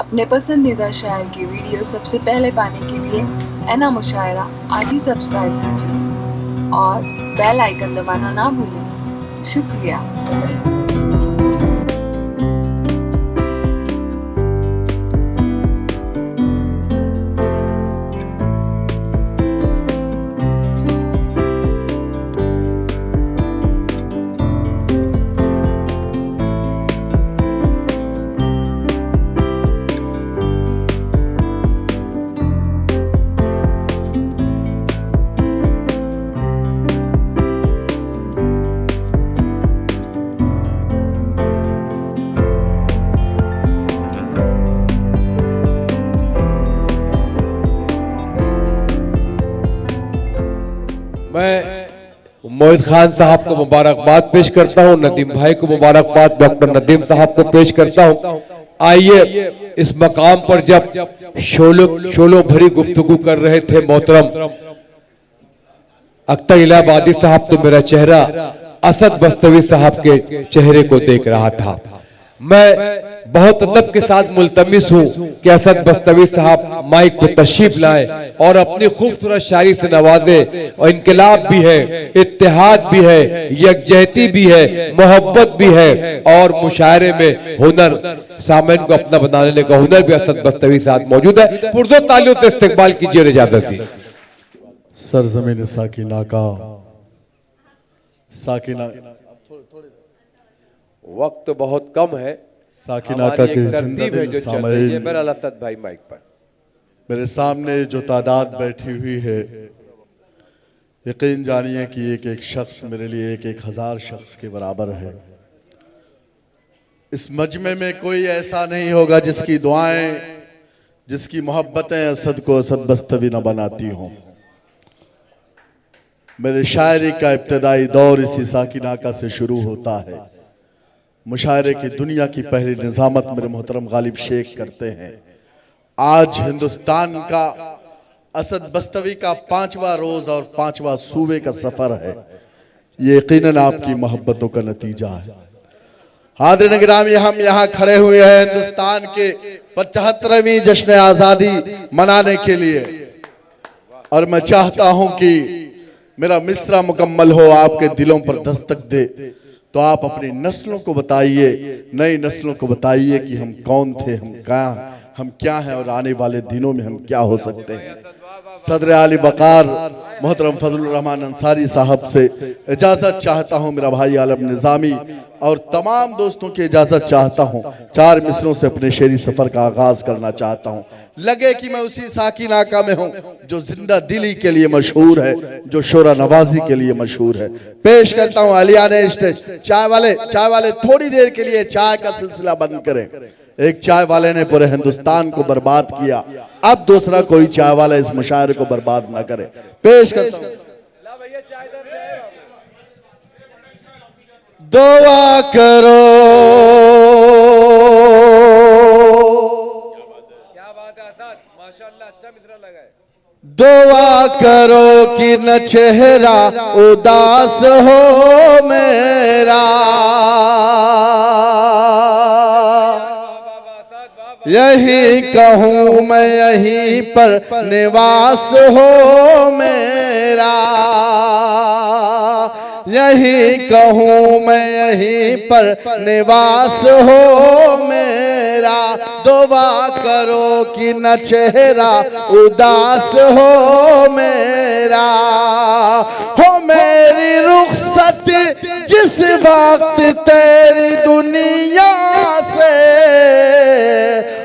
अपने पसंदीदा शायर की वीडियो सबसे पहले पाने के लिए एना मुशायरा आज ही सब्सक्राइब कीजिए और बेल आइकन दबाना ना भूलें। शुक्रिया। मैं मोहित खान साहब को मुबारकबाद पेश करता हूं, नदीम भाई को मुबारकबाद, डॉक्टर नदीम साहब को पेश करता हूं। आइए इस मकाम पर जब शोलो भरी गुफ्तगू कर रहे थे मोहतरम अख्तर इलाहाबादी साहब, तो मेरा चेहरा असद बस्तवी साहब के चेहरे को देख रहा था। मैं बहुत अदब के साथ मुल्तमिस हूं कि असद बस्तवी साहब माइक पर तशरीफ लाएं और अपनी खूबसूरत शायरी से नवाजे। और इनकलाब भी है, इत्तेहाद भी है, यकजहती भी है, मोहब्बत भी है और मुशायरे में हुनर, सामईन को अपना बनाने का हुनर भी असद बस्तवी साहब मौजूद है। पुरजोर तालियों से इस्तकबाल कीजिए, इजाजत दी। सरजमीन साकिना का साकिना वक्त बहुत कम है, साकिना का के जिंदा दिल जो सामईन, मेरा असद भाई माइक पर। मेरे सामने जो तादाद बैठी हुई है, यकीन जानिए कि एक एक शख्स मेरे लिए एक एक हजार शख्स के बराबर है। इस मजमे में कोई ऐसा नहीं होगा जिसकी दुआएं, जिसकी मोहब्बतें असद को असद बस्तवी न बनाती हों। मेरे शायरी का इब्तदाई दौर इसी साकिनाका से शुरू होता है। मुशायरे की दुनिया की पहली निजामत मेरे मोहतरम गालिब शेख करते हैं। आज हिंदुस्तान का असद बस्तवी का 5वां रोज और 5वां सूबे का सफर है। ये यकीनन आपकी मोहब्बतों का नतीजा है। हाज़िरीन गिरामी, हम यहाँ खड़े हुए हैं हिंदुस्तान के 75वीं जश्न आजादी मनाने के लिए, और मैं चाहता हूं कि मेरा मिसरा मुकम्मल हो, आपके दिलों पर दस्तक दे। तो आप अपनी नस्लों को बताइए, नई नस्लों को बताइए कि हम कौन थे, हम क्या हैं और आने वाले दिनों में हम क्या हो सकते हैं। सदर आली वकार मोहतरम फजलुर रहमान अंसारी साहब से इजाजत चाहता हूं, मेरा भाई आलम निजामी और तमाम दोस्तों की इजाजत चाहता हूं। 4 मिसरों से अपने शेरी सफर का आगाज करना चाहता हूं। लगे कि मैं उसी साकिनाका में हूं जो जिंदा दिली के लिए मशहूर है, जो शोरा नवाजी के लिए मशहूर है। पेश करता हूं आलियाने स्टेज। चाय वाले थोड़ी देर के लिए चाय का सिलसिला बंद करें। एक चाय वाले ने पूरे हिंदुस्तान को बर्बाद किया, अब दूसरा कोई चाय वाला इस मुशायरे को बर्बाद ना करे। पेश करता हूं। दुआ करो, क्या बात है असद, माशाल्लाह, अच्छा मिसरा लगा है। दुआ करो कि न चेहरा उदास हो मेरा, यही कहूँ मैं यहीं पर निवास हो मेरा, यही कहूँ मैं यहीं पर निवास हो मेरा। दुआ करो कि न चेहरा उदास हो मेरा, हो मेरी रुखसत जिस वक्त तेरी दुनिया से,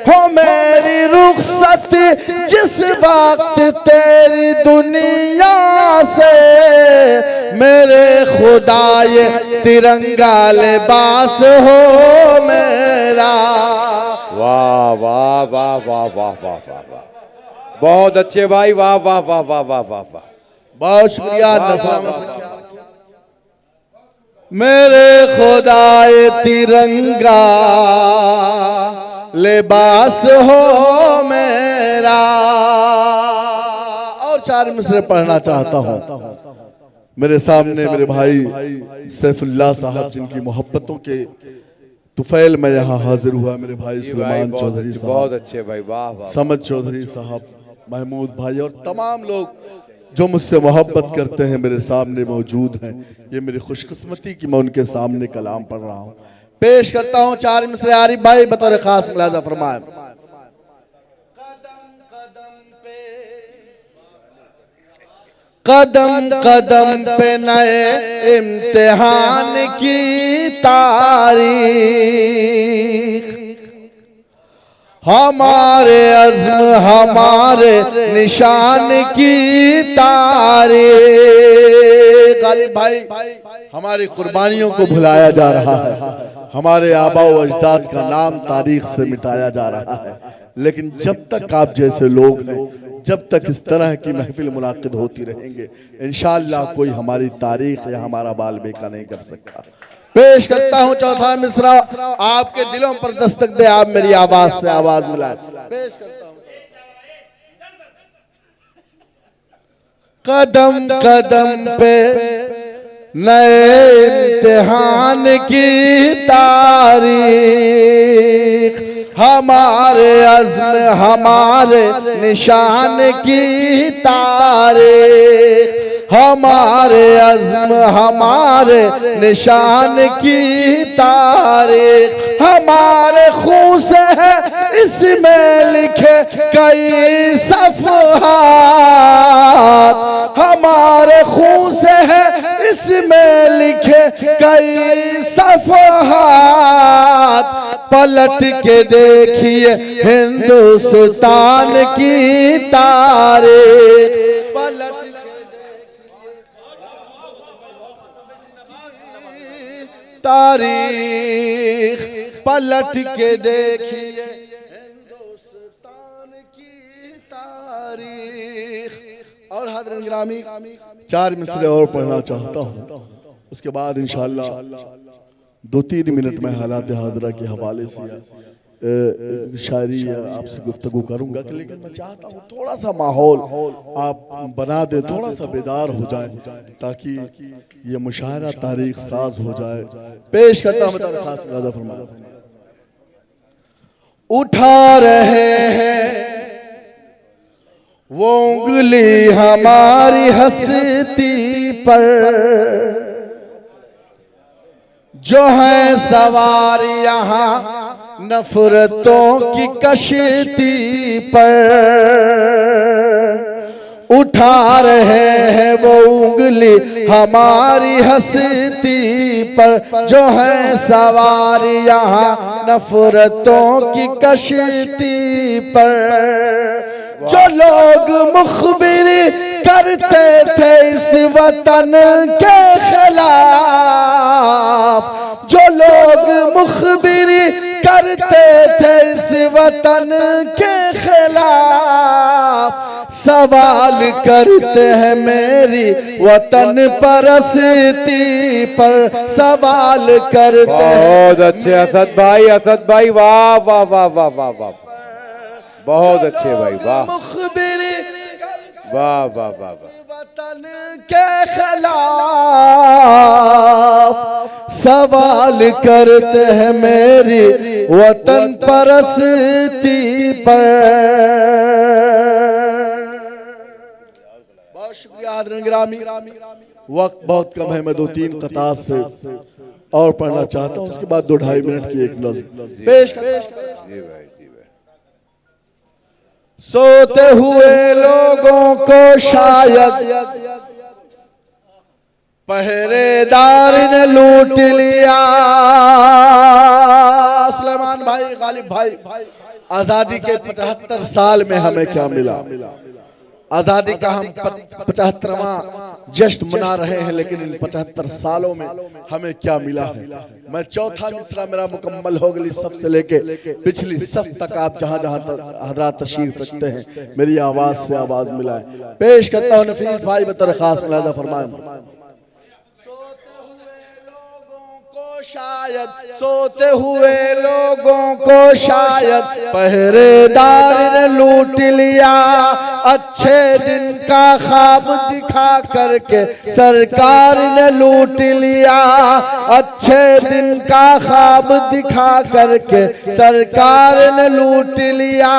हो मेरी रुखसत जिस वक्त तेरी दुनिया से, मेरे खुदा ये तिरंगा लिबास हो मेरा। वाह वाह वाह वाह वाह वाह वाह वाह, बहुत अच्छे भाई, वाह वाह वाह वाह वाह वाह वाह, बहुत शुक्रिया। मेरे खुदा ये तिरंगा लिबास हो मेरा। और 4 मिसरे पढ़ना चाहता हूं। मेरे सामने मेरे भाई सैफुल्लाह साहब, जिनकी मोहब्बतों के तुफैल में यहाँ हाजिर हुआ मेरे भाई सुलेमान चौधरी बहुत साहब, अच्छे भाई, वाह वाह। समद चौधरी साहब, महमूद भाई और तमाम लोग जो मुझसे मोहब्बत करते हैं मेरे सामने मौजूद हैं। ये मेरी खुशकिस्मती कि मैं उनके सामने कलाम पढ़ रहा हूँ। पेश करता हूँ 4 मिसरे आरिफ भाई बतौर खास मुलाजा फरमाए। कदम कदम पे नए इम्तिहान की तारीख, हमारे अज़्म हमारे निशान की तारीख। गालिब भाई, हमारी कुर्बानियों को भुलाया जा रहा है, हमारे आबा व अजदाद का नाम तारीख से मिटाया जा रहा है। लेकिन जब तक आप जैसे लोग हैं, जब तक इस तरह की महफिल मुनाकिद होती रहेंगे, इंशाअल्लाह कोई हमारी तारीख या हमारा बाल बेका नहीं कर सकता। पेश करता हूँ चौथा मिसरा, आपके दिलों पर दस्तक दे, आप मेरी आवाज से आवाज मिलाए। पेश करता हूँ। कदम कदम पे नए इम्तिहान की तारीख, हमारे अज़्म हमारे निशान की तारीख, हमारे अज़्म हमारे निशान की तारीख, हमारे खून से है इसमें लिखे कई सफ़हात, हमारे खून से है इसमें लिखे कई सफ़हात। पलट के देखिए हिंदुस्तान की तारीख, पलट के तारीख, पलट के देखिए हिंदुस्तान की तारीख। और हज़रत गिरामी 4 मिसरे और पढ़ना चाहता हूँ, उसके बाद इंशाअल्लाह 2-3 मिनट में हालात हाजरा के हवाले से शायरी आपसे गुफ्तगू करूंगा। लेकिन मैं चाहता हूँ थोड़ा सा माहौल आप बना दें, थोड़ा सा बेदार हो जाए, ताकि ये मुशायरा तारीख साज हो जाए। पेश करता हूँ खास मुलाजा फरमाया। उठा रहे हैं वो उंगली हमारी हस्ती पर, जो है सवार यहाँ नफरतों की कश्ती पर। उठा रहे हैं वो उंगली हमारी हस्ती पर, जो है सवार यहाँ नफरतों की कश्ती पर। जो लोग मुखबिरी करते थे इस वतन के खिलाफ, जो लोग मुखबिरी करते थे इस वतन के खिलाफ, सवाल करते हैं मेरी वतन परस्ती पर, सवाल करते हैं। बहुत अच्छे असद भाई, वाह वाह वाह वाह वाह वाह, बहुत अच्छे भाई, वाह मुखबिरी वाह वाह वाह वाह। वतन के खिलाफ सवाल करते हैं मेरी वतन परस्ती पर। बहुत शुक्रिया हज़रत गिरामी, वक्त बहुत कम है, मैं 2-3 कतार से और पढ़ना चाहता हूँ, उसके बाद 2-2.5 मिनट की एक नज़्म पेश कर। सोते हुए लोगों को शायद पहरेदार ने लूट लिया। सुलेमान भाई, गालिब भाई, आजादी के 75 साल में हमें क्या मिला? आजादी का हम 75वां जश्न मना रहे हैं, लेकिन इन 75 सालों में हमें क्या मिला है? मैं चौथा मिसरा मेरा मुकम्मल हो गई, सबसे लेके पिछली सफ तक आप जहां जहां हजरात तशरीफ रखते हैं मेरी आवाज से आवाज मिलाए। पेश करता हूं नफीस भाई बतौर खास मुलाजा फरमाएं। शायद सोते हुए लोगों को शायद पहरेदार ने लूट लिया। अच्छे दिन का ख्वाब दिखा करके सरकार ने लूट लिया। अच्छे दिन का ख्वाब दिखा करके सरकार ने लूट लिया।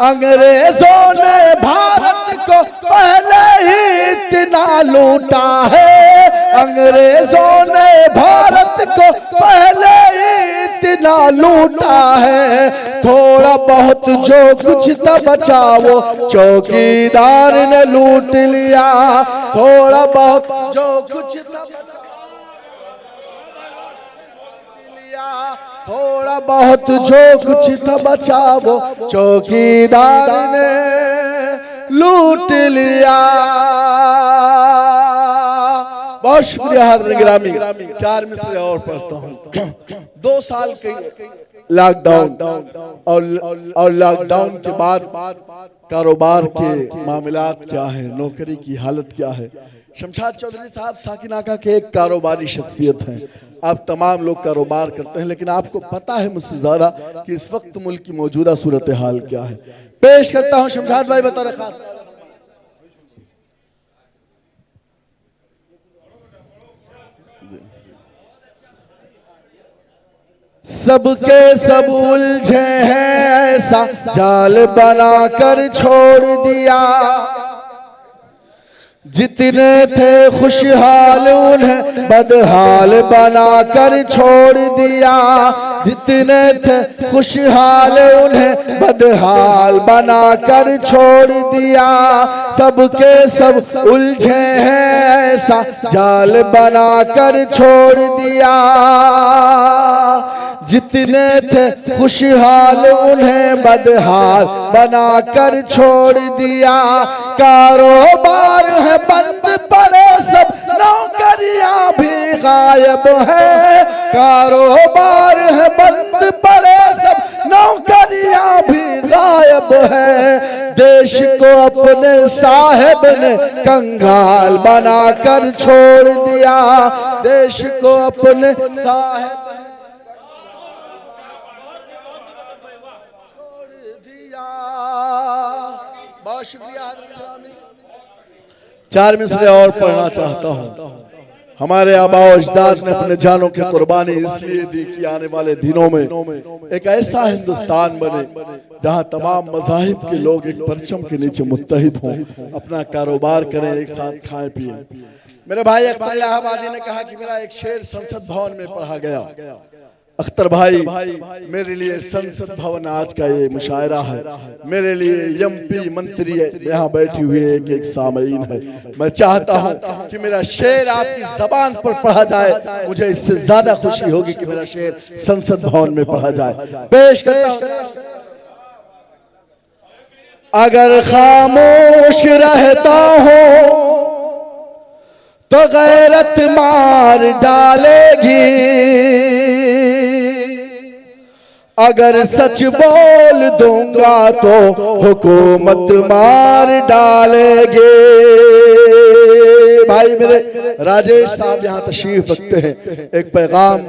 अंग्रेजों ने भारत को पहले ही इतना लूटा है। अंग्रेजों ने भारत को पहले ही इतना लूटा है। थोड़ा बहुत जो कुछ था बचा वो चौकीदार ने लूट लिया। थोड़ा बहुत जो कुछ था थोड़ा बहुत जो कुछ था बचा वो चौकीदार ने लूट लिया। बहुत शुक्रिया हाज़िर गिरामी। 4 मिसरे और पढ़ता हूँ। 2 साल के लॉकडाउन और लॉकडाउन के बाद कारोबार के मामलात क्या है, नौकरी की हालत क्या है। शमशाद चौधरी साहब साकिनाका के एक कारोबारी शख्सियत हैं। आप तमाम लोग कारोबार करते हैं, लेकिन आपको पता है मुझसे ज्यादा कि इस वक्त मुल्क की मौजूदा सूरत हाल क्या है। पेश करता हूं शमशाद भाई बता रहे खास। सबके सब उलझे हैं, ऐसा जाल बनाकर छोड़ दिया। जितने थे खुशहाल उन्हें बदहाल बनाकर छोड़ दिया। जितने थे खुशहाल उन्हें बदहाल बनाकर छोड़ दिया। सबके सब उलझे हैं, ऐसा जाल बनाकर छोड़ दिया। जितने थे खुशहाल उन्हें बदहाल बनाकर छोड़ दिया। कारोबार है बंद पड़े सब, नौकरियां भी गायब है। कारोबार है बंद पड़े सब, नौकरियां भी गायब है। देश को अपने साहिब ने कंगाल बनाकर छोड़ दिया। देश को अपने साहिब बहुत शुक्रिया। 4 मिसरे और पढ़ना चाहता हूँ। हमारे आबा अजदाद ने अपने जानों की कुर्बानी इसलिए दी कि आने वाले दिनों में एक ऐसा हिंदुस्तान बने जहाँ तमाम मज़ाहिब के लोग एक परचम के नीचे मुत्तहिद हों, अपना कारोबार करें, एक साथ खाएं पिए। मेरे भाई अख्तर इलाहाबादी ने कहा कि मेरा एक शेर संसद भवन में पढ़ा गया। अख्तर भाई, मेरे लिए संसद भवन आज का ये मुशायरा है। मेरे लिए एमपी मंत्री यहाँ बैठी हुई एक एक सामईन है। मैं चाहता हूँ कि मेरा शेर आपकी जबान पर पढ़ा जाए। मुझे इससे ज्यादा खुशी होगी कि मेरा शेर संसद भवन में पढ़ा जाए। पेश करता हूँ। अगर खामोश रहता हो तो गैरत मार डालेगी। अगर सच बोल दूंगा तो हुकूमत मार डालेगे। भाई मेरे राजेश साहब यहाँ तशरीफ रखते हैं। एक पैगाम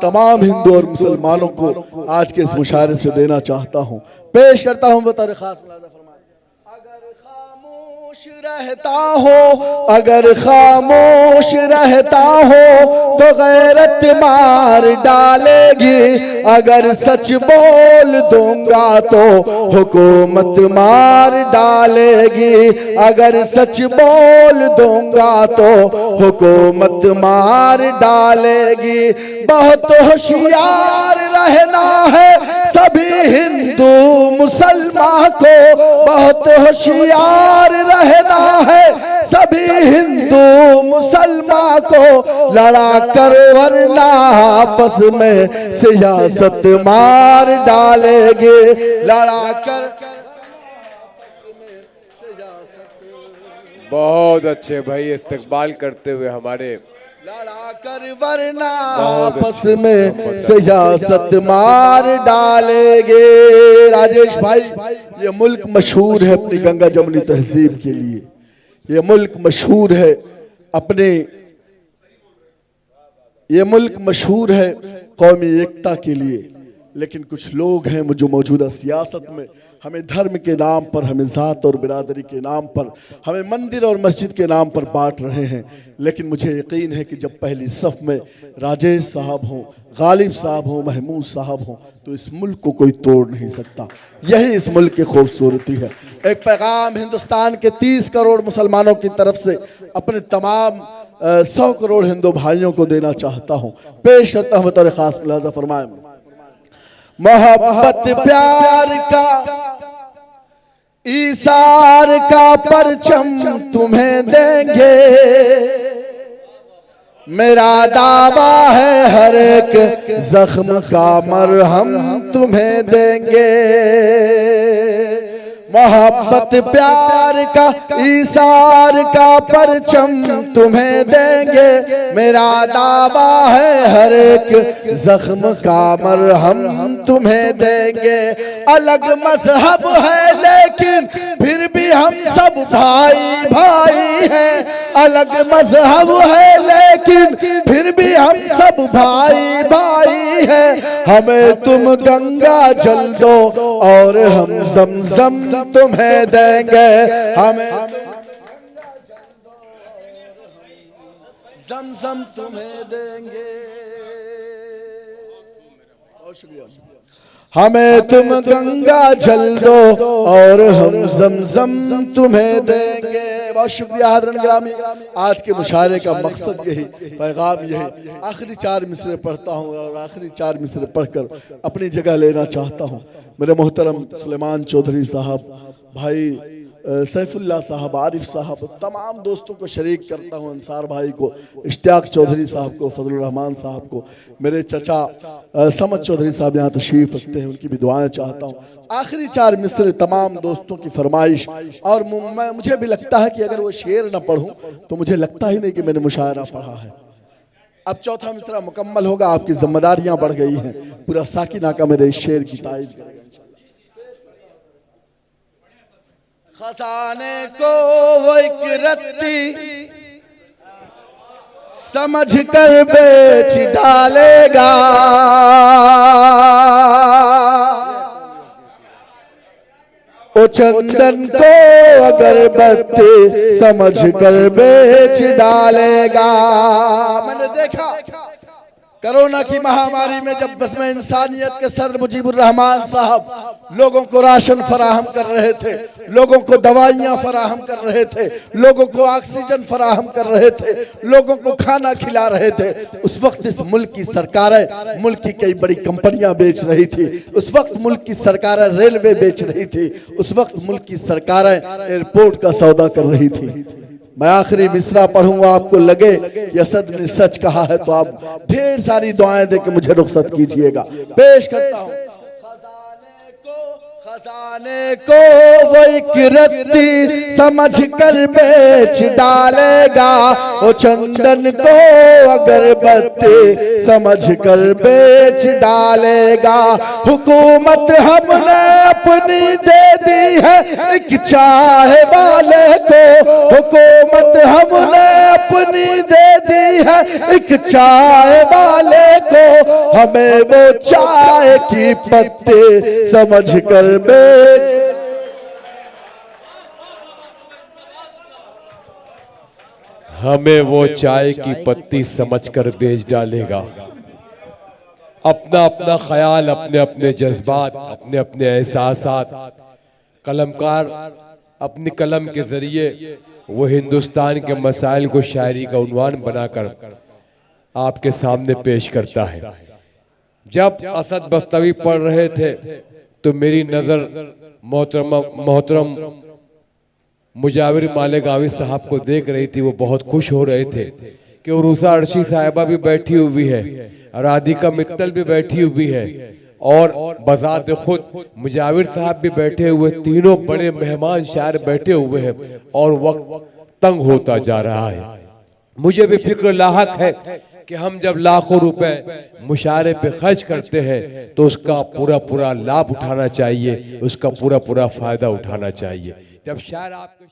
तमाम हिंदू और मुसलमानों को आज के इस मुशायरे से देना चाहता हूँ। पेश करता हूँ बता खास रहता हो, अगर खामोश रहता हो तो गैरत मार डालेगी। अगर सच बोल दूंगा तो हुकूमत मार डालेगी। अगर सच बोल दूंगा तो हुकूमत मार डालेगी। बहुत होशियार रहना है सभी हिंदू मुसलमान को। बहुत होशियार रहना है सभी हिंदू मुसलमान को। लड़ा कर वरना आपस में सियासत मार डालेंगे। लड़ा कर बहुत अच्छे भाई इस्तकबाल करते हुए हमारे। लड़ा कर वरना आपस में सियासत मार डालेंगे। राजेश भाई, ये मुल्क मशहूर है अपनी गंगा जमुनी तहजीब के लिए। ये मुल्क मशहूर है अपने ये मुल्क मशहूर है कौमी एकता के लिए, लेकिन कुछ लोग हैं जो मौजूदा सियासत में हमें धर्म के नाम पर, हमें ज़ात और बिरादरी के नाम पर, हमें मंदिर और मस्जिद के नाम पर बांट रहे हैं। लेकिन मुझे यकीन है कि जब पहली सफ़ में राजेश साहब हों, गालिब साहब हों, महमूद साहब हों, तो इस मुल्क को कोई तोड़ नहीं सकता। यही इस मुल्क की खूबसूरती है। एक पैगाम हिंदुस्तान के 30 करोड़ मुसलमानों की तरफ से अपने तमाम 100 करोड़ हिंदू भाइयों को देना चाहता हूँ। पेश करता हूँ बतौर खास मुलाजा फरमाएं। मोहब्बत प्यार का ईसार का परचम तुम्हें देंगे, मेरा दावा है हर एक जख्म का मरहम तुम्हें देंगे। मोहब्बत प्यार का ईसार का परचम तुम्हें देंगे, मेरा दावा है हर एक जख्म का मरहम तुम्हें देंगे। अलग मजहब है लेकिन फिर भी हम सब भाई भाई हैं। अलग मजहब है लेकिन फिर भी हम सब भाई भाई हैं। हमें तुम गंगा जल दो और हम ज़मज़म तुम्हें देंगे। हमें ज़मज़म तुम्हें देंगे। बहुत शुक्रिया। हमें तुम गंगा जल दो और हम ज़मज़म तुम्हें देंगे। बहुत शुक्रिया हज़रत गिरामी। आज के मुशायरे का मकसद यही, पैगाम यही। आखिरी 4 मिसरे पढ़ता हूँ और आखिरी 4 मिसरे पढ़कर अपनी जगह लेना चाहता हूँ। मेरे मोहतरम सुलेमान चौधरी साहब, भाई सैफुल्लाह साहब, आरिफ साहब, तमाम दोस्तों को शरीक करता हूँ, अंसार भाई को, इश्तियाक चौधरी साहब को, फजलुर रहमान साहब को, मेरे चचा समद चौधरी साहब यहाँ तशरीफ रखते हैं, उनकी भी दुआएं चाहता हूँ। आखिरी 4 मिसरे तमाम दोस्तों की फरमाइश। और मुझे भी लगता है कि अगर वो शेर न पढ़ूँ तो मुझे लगता ही नहीं कि मैंने मुशायरा पढ़ा है। अब चौथा मिसरा मुकम्मल होगा, आपकी जिम्मेदारियाँ बढ़ गई हैं। पूरा साकिना का मेरे इस शेर की तारीफ करेगा। खजाने को वो एक रत्ती समझ कर बेच डालेगा, ओ चंदन को अगरबत्ती समझ कर बेच डालेगा। मैंने देखा कोरोना की महामारी में जब बस में इंसानियत के सर मुजीबुर रहमान साहब लोगों को राशन फराहम कर रहे थे, लोगों को दवाइयाँ फराहम कर रहे थे, लोगों को ऑक्सीजन फराहम कर रहे थे, लोगों को खाना खिला रहे थे, उस वक्त इस मुल्क की सरकारें मुल्क की कई बड़ी कंपनियां बेच रही थी। उस वक्त मुल्क की सरकारें रेलवे बेच रही थी। उस वक्त मुल्क की सरकारें एयरपोर्ट का सौदा कर रही थी। मैं आखिरी मिसरा पढ़ूंगा, आपको लगे कि असद ने सच कहा है तो आप ढेर सारी दुआएं दे के मुझे रुखसत कीजिएगा। पेश करता हूं। खजाने को वो एक रत्ती समझ कर बेच डालेगा, ओ चंदन को अगरबत्ती समझ कर बेच डालेगा। हुकूमत हमने अपनी दे दी है एक चाहे वाले को, हुकूमत हमने अपनी दे दी है एक चाय वाले को। हमें वो चाय की पत्ती समझ कर बेच, हमें वो चाय की पत्ती समझकर बेच डालेगा। अपना अपना ख्याल, अपने अपने जज्बात, अपने अपने एहसासात, कलमकार अपनी कलम के जरिए वो हिंदुस्तान के मसाइल को शायरी का उन्वान बनाकर आपके सामने पेश करता है। जब असद बस्तवी पढ़ रहे थे तो मेरी नज़र मोहतरम मुजाविर मालेगावी साहब को देख रही थी। वो बहुत खुश हो रहे थे कि उरूसा अर्शी साहिबा भी बैठी हुई है, राधिका मित्तल भी बैठी हुई है और बजात खुद मुजाविर साहब भी बैठे हुए, तीनों बड़े मेहमान शायर बैठे हुए हैं और वक्त तंग होता जा रहा है। मुझे भी फिक्र लाहक है कि हम जब लाखों रुपए मुशायरे पे खर्च करते हैं तो उसका पूरा पूरा लाभ उठाना चाहिए, उसका पूरा पूरा फायदा उठाना चाहिए। जब शायर आपके